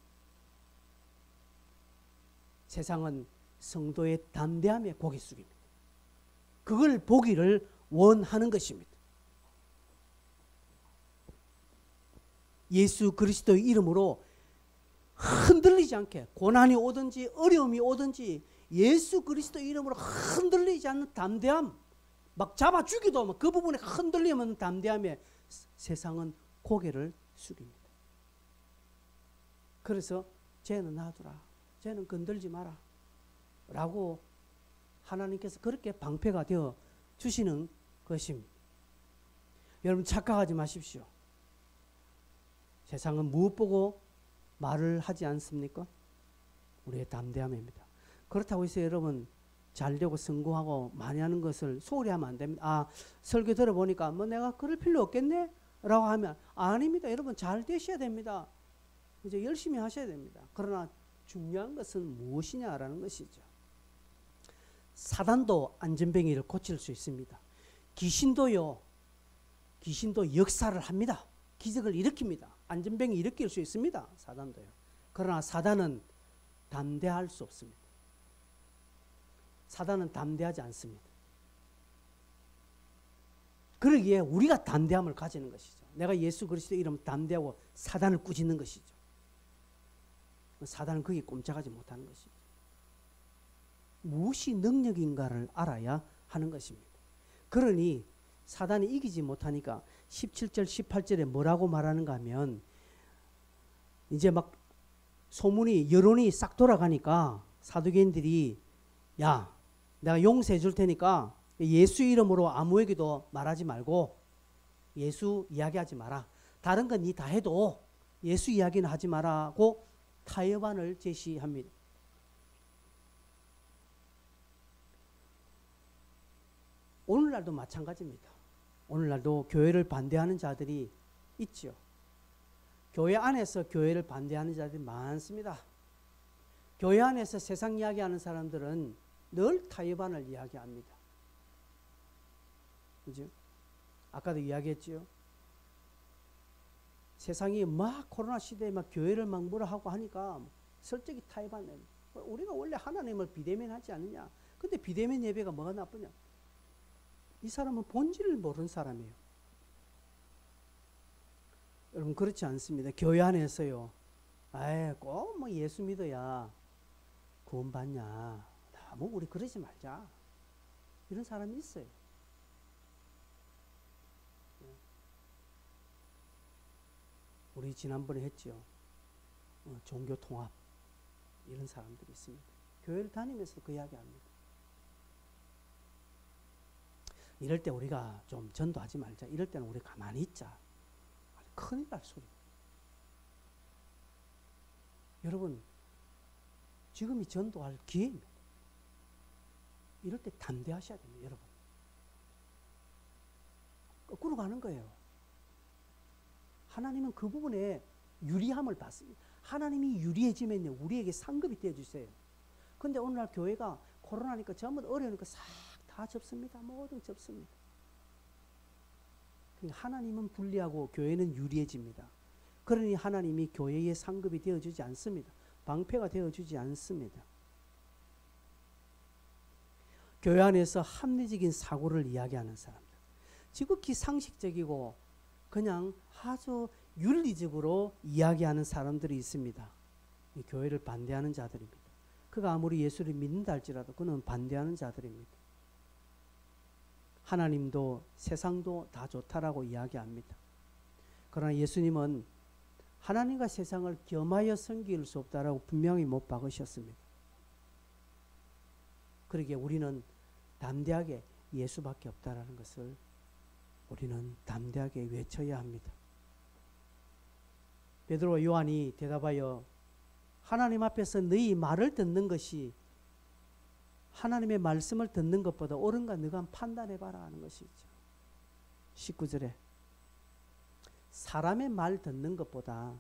세상은 성도의 담대함에 고개 숙입니다. 그걸 보기를 원하는 것입니다. 예수 그리스도의 이름으로 흔들리지 않게 고난이 오든지 어려움이 오든지 예수 그리스도의 이름으로 흔들리지 않는 담대함, 막 잡아주기도 하면 그 부분에 흔들리면 담대함에 세상은 고개를 숙입니다. 그래서 쟤는 놔두라, 쟤는 건들지 마라 라고 하나님께서 그렇게 방패가 되어 주시는 것입니다. 여러분 착각하지 마십시오. 세상은 무엇 보고 말을 하지 않습니까? 우리의 담대함입니다. 그렇다고 해서 여러분 잘 되고 성공하고 많이 하는 것을 소홀히 하면 안 됩니다. 아, 설교 들어보니까 뭐 내가 그럴 필요 없겠네? 라고 하면 아닙니다. 여러분 잘 되셔야 됩니다. 이제 열심히 하셔야 됩니다. 그러나 중요한 것은 무엇이냐라는 것이죠. 사단도 안전뱅이를 고칠 수 있습니다. 귀신도 역사를 합니다. 기적을 일으킵니다. 안전뱅이 일으킬 수 있습니다. 사단도요. 그러나 사단은 담대할 수 없습니다. 사단은 담대하지 않습니다. 그러기에 우리가 담대함을 가지는 것이죠. 내가 예수 그리스도 이름 담대하고 사단을 꾸짖는 것이죠. 사단은 거기에 꼼짝하지 못하는 것이죠. 무엇이 능력인가를 알아야 하는 것입니다. 그러니 사단이 이기지 못하니까 17절 18절에 뭐라고 말하는가 하면 이제 막 소문이 여론이 싹 돌아가니까 사두개인들이 야 내가 용서해 줄 테니까 예수 이름으로 아무에게도 말하지 말고 예수 이야기하지 마라. 다른 건 니 다 해도 예수 이야기는 하지 마라고 타협안을 제시합니다. 오늘날도 마찬가지입니다. 오늘날도 교회를 반대하는 자들이 있죠. 교회 안에서 교회를 반대하는 자들이 많습니다. 교회 안에서 세상 이야기하는 사람들은 늘 타협안을 이야기합니다. 그죠? 아까도 이야기했죠. 세상이 막 코로나 시대에 막 교회를 막 뭐라 하고 하니까 설득이 타협안을. 우리가 원래 하나님을 비대면하지 않느냐. 근데 비대면 예배가 뭐가 나쁘냐. 이 사람은 본질을 모르는 사람이에요. 여러분 그렇지 않습니다. 교회 안에서요. 아이 꼭 뭐 예수 믿어야 구원받냐. 뭐 우리 그러지 말자. 이런 사람이 있어요. 우리 지난번에 했죠. 종교 통합. 이런 사람들이 있습니다. 교회를 다니면서 그 이야기 합니다. 이럴 때 우리가 좀 전도하지 말자. 이럴 때는 우리 가만히 있자. 큰일 날 소리. 여러분, 지금이 전도할 기회입니다. 이럴 때 담대하셔야 됩니다, 여러분. 거꾸로 가는 거예요. 하나님은 그 부분에 유리함을 받습니다. 하나님이 유리해지면요, 우리에게 상급이 떼어주세요. 근데 오늘날 교회가 코로나니까 전부 어려우니까 싹 다 접습니다. 모두 접습니다. 하나님은 불리하고 교회는 유리해집니다. 그러니 하나님이 교회의 상급이 되어주지 않습니다. 방패가 되어주지 않습니다. 교회 안에서 합리적인 사고를 이야기하는 사람들. 지극히 상식적이고 그냥 아주 윤리적으로 이야기하는 사람들이 있습니다. 이 교회를 반대하는 자들입니다. 그가 아무리 예수를 믿는다 할지라도 그는 반대하는 자들입니다. 하나님도 세상도 다 좋다라고 이야기합니다. 그러나 예수님은 하나님과 세상을 겸하여 섬길 수 없다라고 분명히 못 박으셨습니다. 그러기에 우리는 담대하게 예수밖에 없다라는 것을 우리는 담대하게 외쳐야 합니다. 베드로와 요한이 대답하여 하나님 앞에서 너희 말을 듣는 것이 하나님의 말씀을 듣는 것보다 옳은가 너가 한번 판단해봐라 하는 것이죠. 19절에 사람의 말 듣는 것보다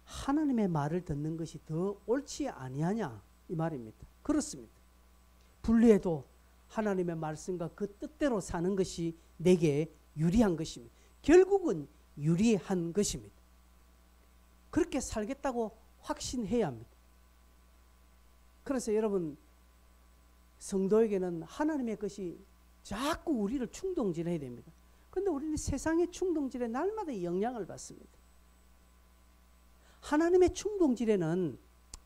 하나님의 말을 듣는 것이 더 옳지 아니하냐 이 말입니다. 그렇습니다. 분리해도 하나님의 말씀과 그 뜻대로 사는 것이 내게 유리한 것입니다. 결국은 유리한 것입니다. 그렇게 살겠다고 확신해야 합니다. 그래서 여러분 성도에게는 하나님의 것이 자꾸 우리를 충동질해야 됩니다. 그런데 우리는 세상의 충동질에 날마다 영향을 받습니다. 하나님의 충동질에는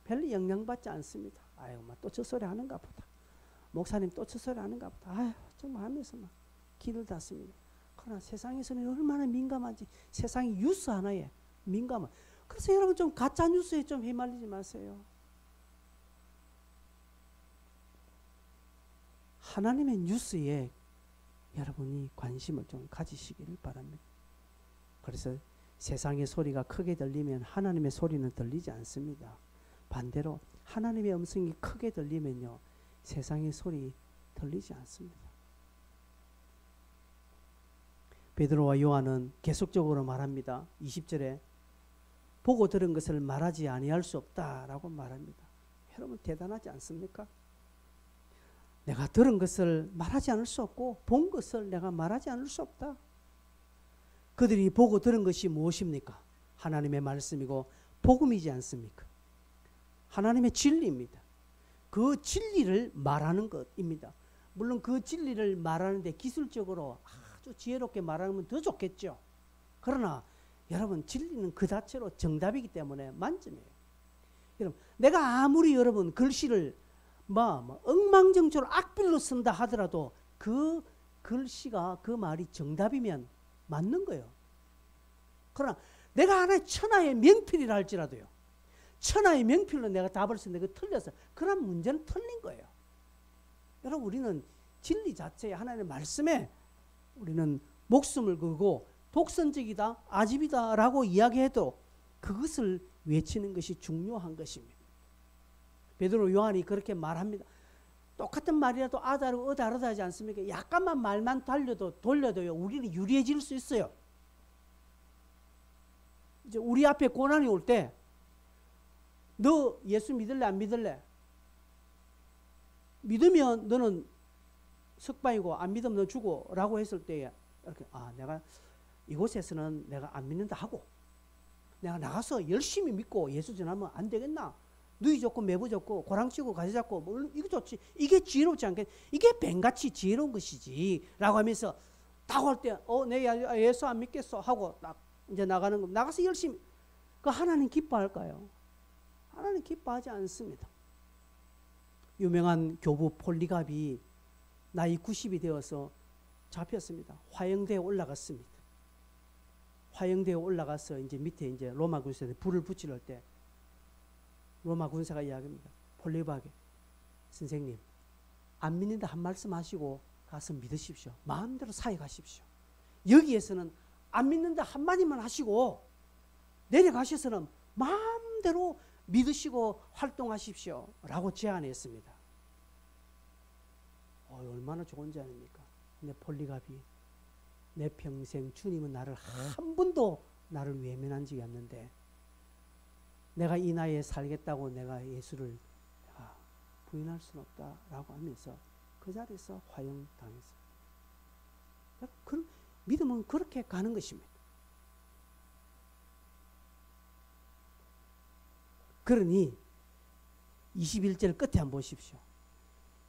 별로 영향받지 않습니다. 아유, 또 저 소리 하는가 보다. 목사님 또 저 소리 하는가 보다. 아유, 정말 하면서 막 기를 닫습니다. 그러나 세상에서는 얼마나 민감한지 세상의 뉴스 하나에 민감한. 그래서 여러분 좀 가짜 뉴스에 좀 휘말리지 마세요. 하나님의 뉴스에 여러분이 관심을 좀 가지시기를 바랍니다. 그래서 세상의 소리가 크게 들리면 하나님의 소리는 들리지 않습니다. 반대로 하나님의 음성이 크게 들리면요, 세상의 소리 들리지 않습니다. 베드로와 요한은 계속적으로 말합니다. 20절에 보고 들은 것을 말하지 아니할 수 없다라고 말합니다. 여러분 대단하지 않습니까? 내가 들은 것을 말하지 않을 수 없고 본 것을 내가 말하지 않을 수 없다. 그들이 보고 들은 것이 무엇입니까? 하나님의 말씀이고 복음이지 않습니까? 하나님의 진리입니다. 그 진리를 말하는 것입니다. 물론 그 진리를 말하는데 기술적으로 아주 지혜롭게 말하면 더 좋겠죠. 그러나 여러분 진리는 그 자체로 정답이기 때문에 만점이에요. 여러분 내가 아무리 여러분 글씨를 엉망정처로 악필로 쓴다 하더라도 그 글씨가 그 말이 정답이면 맞는 거예요. 그러나 내가 하나의 천하의 명필이라 할지라도요, 천하의 명필로 내가 답을 쓰는데 그 틀렸어. 그럼 문제는 틀린 거예요. 여러분 우리는 진리 자체에 하나님의 말씀에 우리는 목숨을 걸고 독선적이다, 아집이다 라고 이야기해도 그것을 외치는 것이 중요한 것입니다. 베드로 요한이 그렇게 말합니다. 똑같은 말이라도 아다르고 어다르다 하지 않습니까? 약간만 말만 돌려도요 우리는 유리해질 수 있어요. 이제 우리 앞에 고난이 올 때 너 예수 믿을래 안 믿을래? 믿으면 너는 석방이고 안 믿으면 너 죽어 라고 했을 때 이렇게 내가 이곳에서는 내가 안 믿는다 하고 내가 나가서 열심히 믿고 예수 전하면 안 되겠나? 누이 좋고 매부 좋고 고랑치고 가지 잡고 이거 좋지. 이게 지혜롭지 않겠? 이게 뱀같이 지혜로운 것이지 라고 하면서 딱 올 때 내 예수 안 믿겠어 하고 딱 이제 나가는 거. 나가서 열심히. 그 하나님 기뻐할까요? 하나님 기뻐하지 않습니다. 유명한 교부 폴리갑이 나이 90이 되어서 잡혔습니다. 화형대에 올라갔습니다. 화형대에 올라가서 이제 밑에 이제 로마 군사에 불을 붙이려 할 때 로마 군사가 이야기합니다. 폴리갑에게 선생님 안 믿는다 한 말씀 하시고 가서 믿으십시오. 마음대로 사해 가십시오. 여기에서는 안 믿는다 한마디만 하시고 내려가셔서는 마음대로 믿으시고 활동하십시오 라고 제안했습니다. 얼마나 좋은 제안입니까? 근데 폴리갑이 내 평생 주님은 나를 한 번도 나를 외면한 적이 없는데 내가 이 나이에 살겠다고 내가 예수를 부인할 수는 없다라고 하면서 그 자리에서 화형당했어요. 믿음은 그렇게 가는 것입니다. 그러니 21절 끝에 한번 보십시오.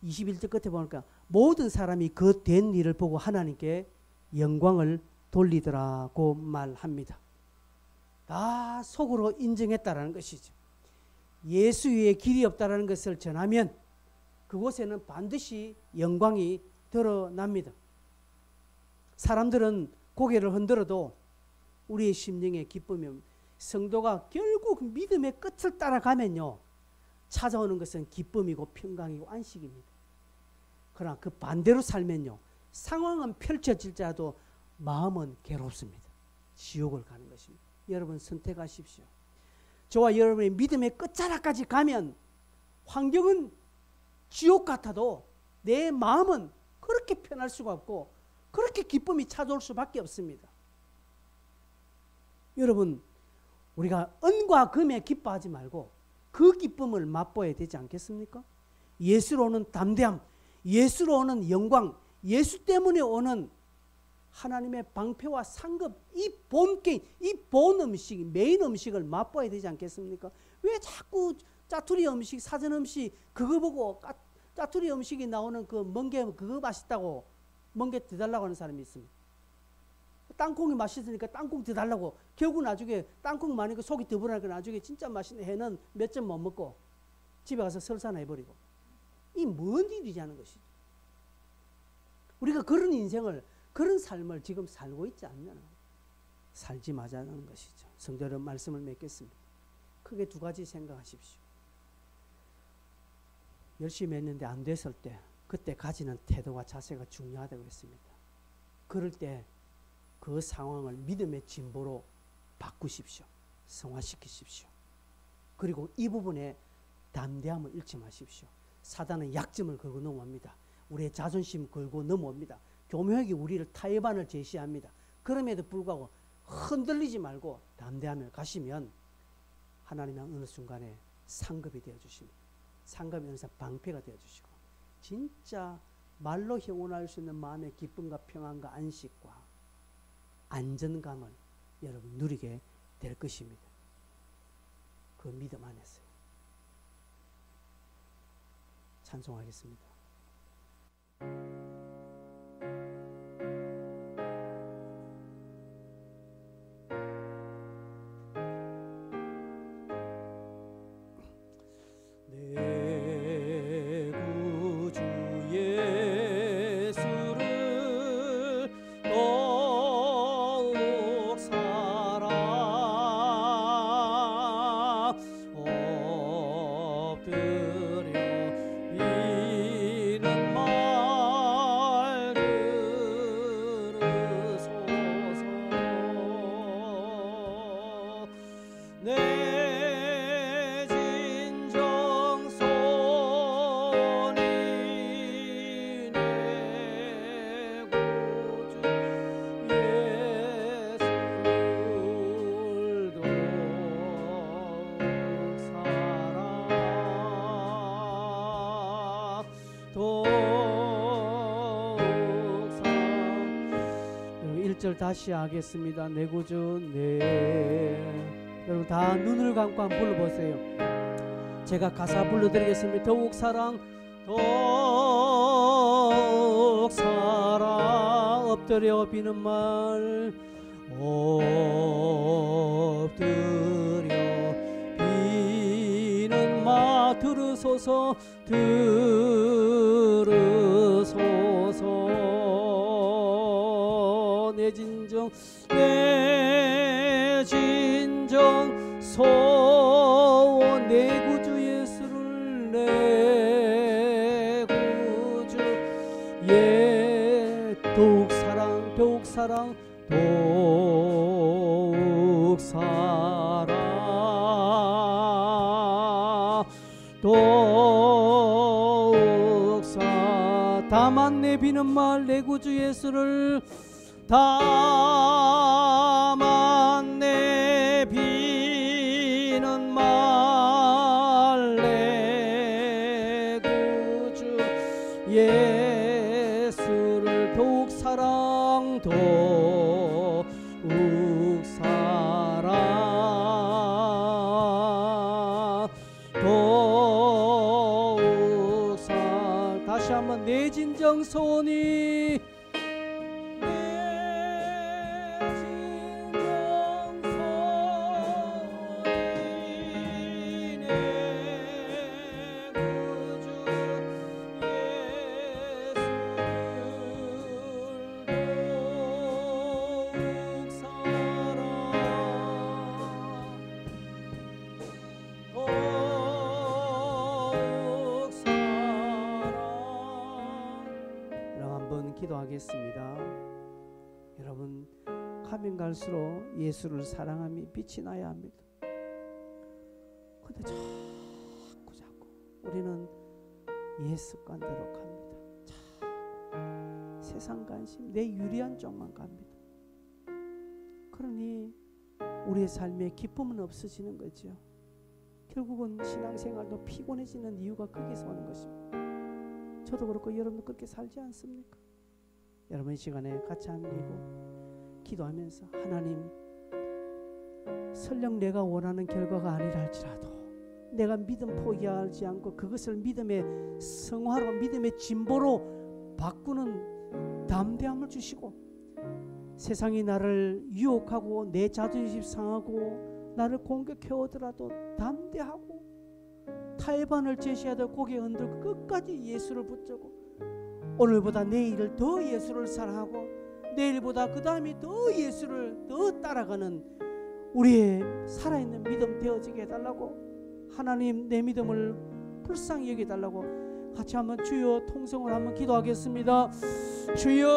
21절 끝에 보니까 모든 사람이 그 된 일을 보고 하나님께 영광을 돌리더라고 말합니다. 다 속으로 인정했다라는 것이죠. 예수 위에 길이 없다라는 것을 전하면 그곳에는 반드시 영광이 드러납니다. 사람들은 고개를 흔들어도 우리의 심령에 기쁨이 성도가 결국 믿음의 끝을 따라가면요 찾아오는 것은 기쁨이고 평강이고 안식입니다. 그러나 그 반대로 살면요 상황은 펼쳐질지라도 마음은 괴롭습니다. 지옥을 가는 것입니다. 여러분 선택하십시오. 저와 여러분의 믿음의 끝자락까지 가면 환경은 지옥 같아도 내 마음은 그렇게 편할 수가 없고 그렇게 기쁨이 찾아올 수밖에 없습니다. 여러분 우리가 은과 금에 기뻐하지 말고 그 기쁨을 맛보아야 되지 않겠습니까? 예수로 오는 담대함, 예수로 오는 영광, 예수 때문에 오는 하나님의 방패와 상급, 이 본게임, 이 본 음식, 메인 음식을 맛보아야 되지 않겠습니까? 왜 자꾸 짜투리 음식, 사전 음식 그거 보고 짜투리 음식이 나오는 그 멍게 그거 맛있다고 멍게 더 달라고 하는 사람이 있습니다. 땅콩이 맛있으니까 땅콩 더 달라고 결국 나중에 땅콩 많으니까 속이 더 불안하니까 나중에 진짜 맛있는 해는 몇 점 못 먹고 집에 가서 설사내버리고 이 뭔 일이냐는 것이죠. 우리가 그런 인생을 그런 삶을 지금 살고 있지 않냐는 살지 마자는 것이죠. 성도 여러분 말씀을 맺겠습니다. 크게 두 가지 생각하십시오. 열심히 했는데 안 됐을 때 그때 가지는 태도와 자세가 중요하다고 했습니다. 그럴 때 그 상황을 믿음의 진보로 바꾸십시오. 성화시키십시오. 그리고 이 부분에 담대함을 잃지 마십시오. 사단은 약점을 걸고 넘어옵니다. 우리의 자존심 걸고 넘어옵니다. 교묘하게 우리를 타협안을 제시합니다. 그럼에도 불구하고 흔들리지 말고 담대함을 가시면 하나님은 어느 순간에 상급이 되어주십니다. 상급이 어느 순간 방패가 되어주시고 진짜 말로 형언할 수 있는 마음의 기쁨과 평안과 안식과 안전감을 여러분 누리게 될 것입니다. 그 믿음 안에서요. 찬송하겠습니다. 내 구주 예수를 더욱 사랑 엎드려 비는 말 들으소서. 내 진정 손이 내 구주 예수를 더욱 사랑. 1절 다시 하겠습니다. 내 구주 내. 여러분 다 눈을 감고 한번 불러보세요. 제가 가사 불러드리겠습니다. 더욱 사랑 더욱 사랑 엎드려 비는 말 엎드려 비는 말 들으소서 들으소서. 내 진정 내 진정 소원 내 구주 예수를 내 구주 예 더욱 사랑 더욱 사랑 더욱 사랑 더욱 사 다만 내 비는 말 내 구주 예수를 다만 내 비는 말 내 구주 예수를 더욱 사랑 더욱 사랑 더욱 사 다시 한번 내 진정 소원이 기도하겠습니다. 여러분 가면 갈수록 예수를 사랑함이 빛이 나야 합니다. 근데 자꾸 우리는 옛 습관대로 갑니다. 자꾸 세상 관심 내 유리한 쪽만 갑니다. 그러니 우리의 삶에 기쁨은 없어지는 거죠. 결국은 신앙생활도 피곤해지는 이유가 거기서 오는 것입니다. 저도 그렇고 여러분도 그렇게 살지 않습니까? 여러분 이 시간에 같이 앉고 기도하면서 하나님 설령 내가 원하는 결과가 아니라 할지라도 내가 믿음 포기하지 않고 그것을 믿음의 성화로 믿음의 진보로 바꾸는 담대함을 주시고 세상이 나를 유혹하고 내 자존심 상하고 나를 공격해 오더라도 담대하고 타협안을 제시하되 고개 흔들고 끝까지 예수를 붙잡고 오늘보다 내일을 더 예수를 사랑하고 내일보다 그 다음에 더 예수를 더 따라가는 우리의 살아있는 믿음 되어지게 해달라고 하나님 내 믿음을 불쌍히 여겨달라고 같이 한번 주여 통성을 한번 기도하겠습니다. 주여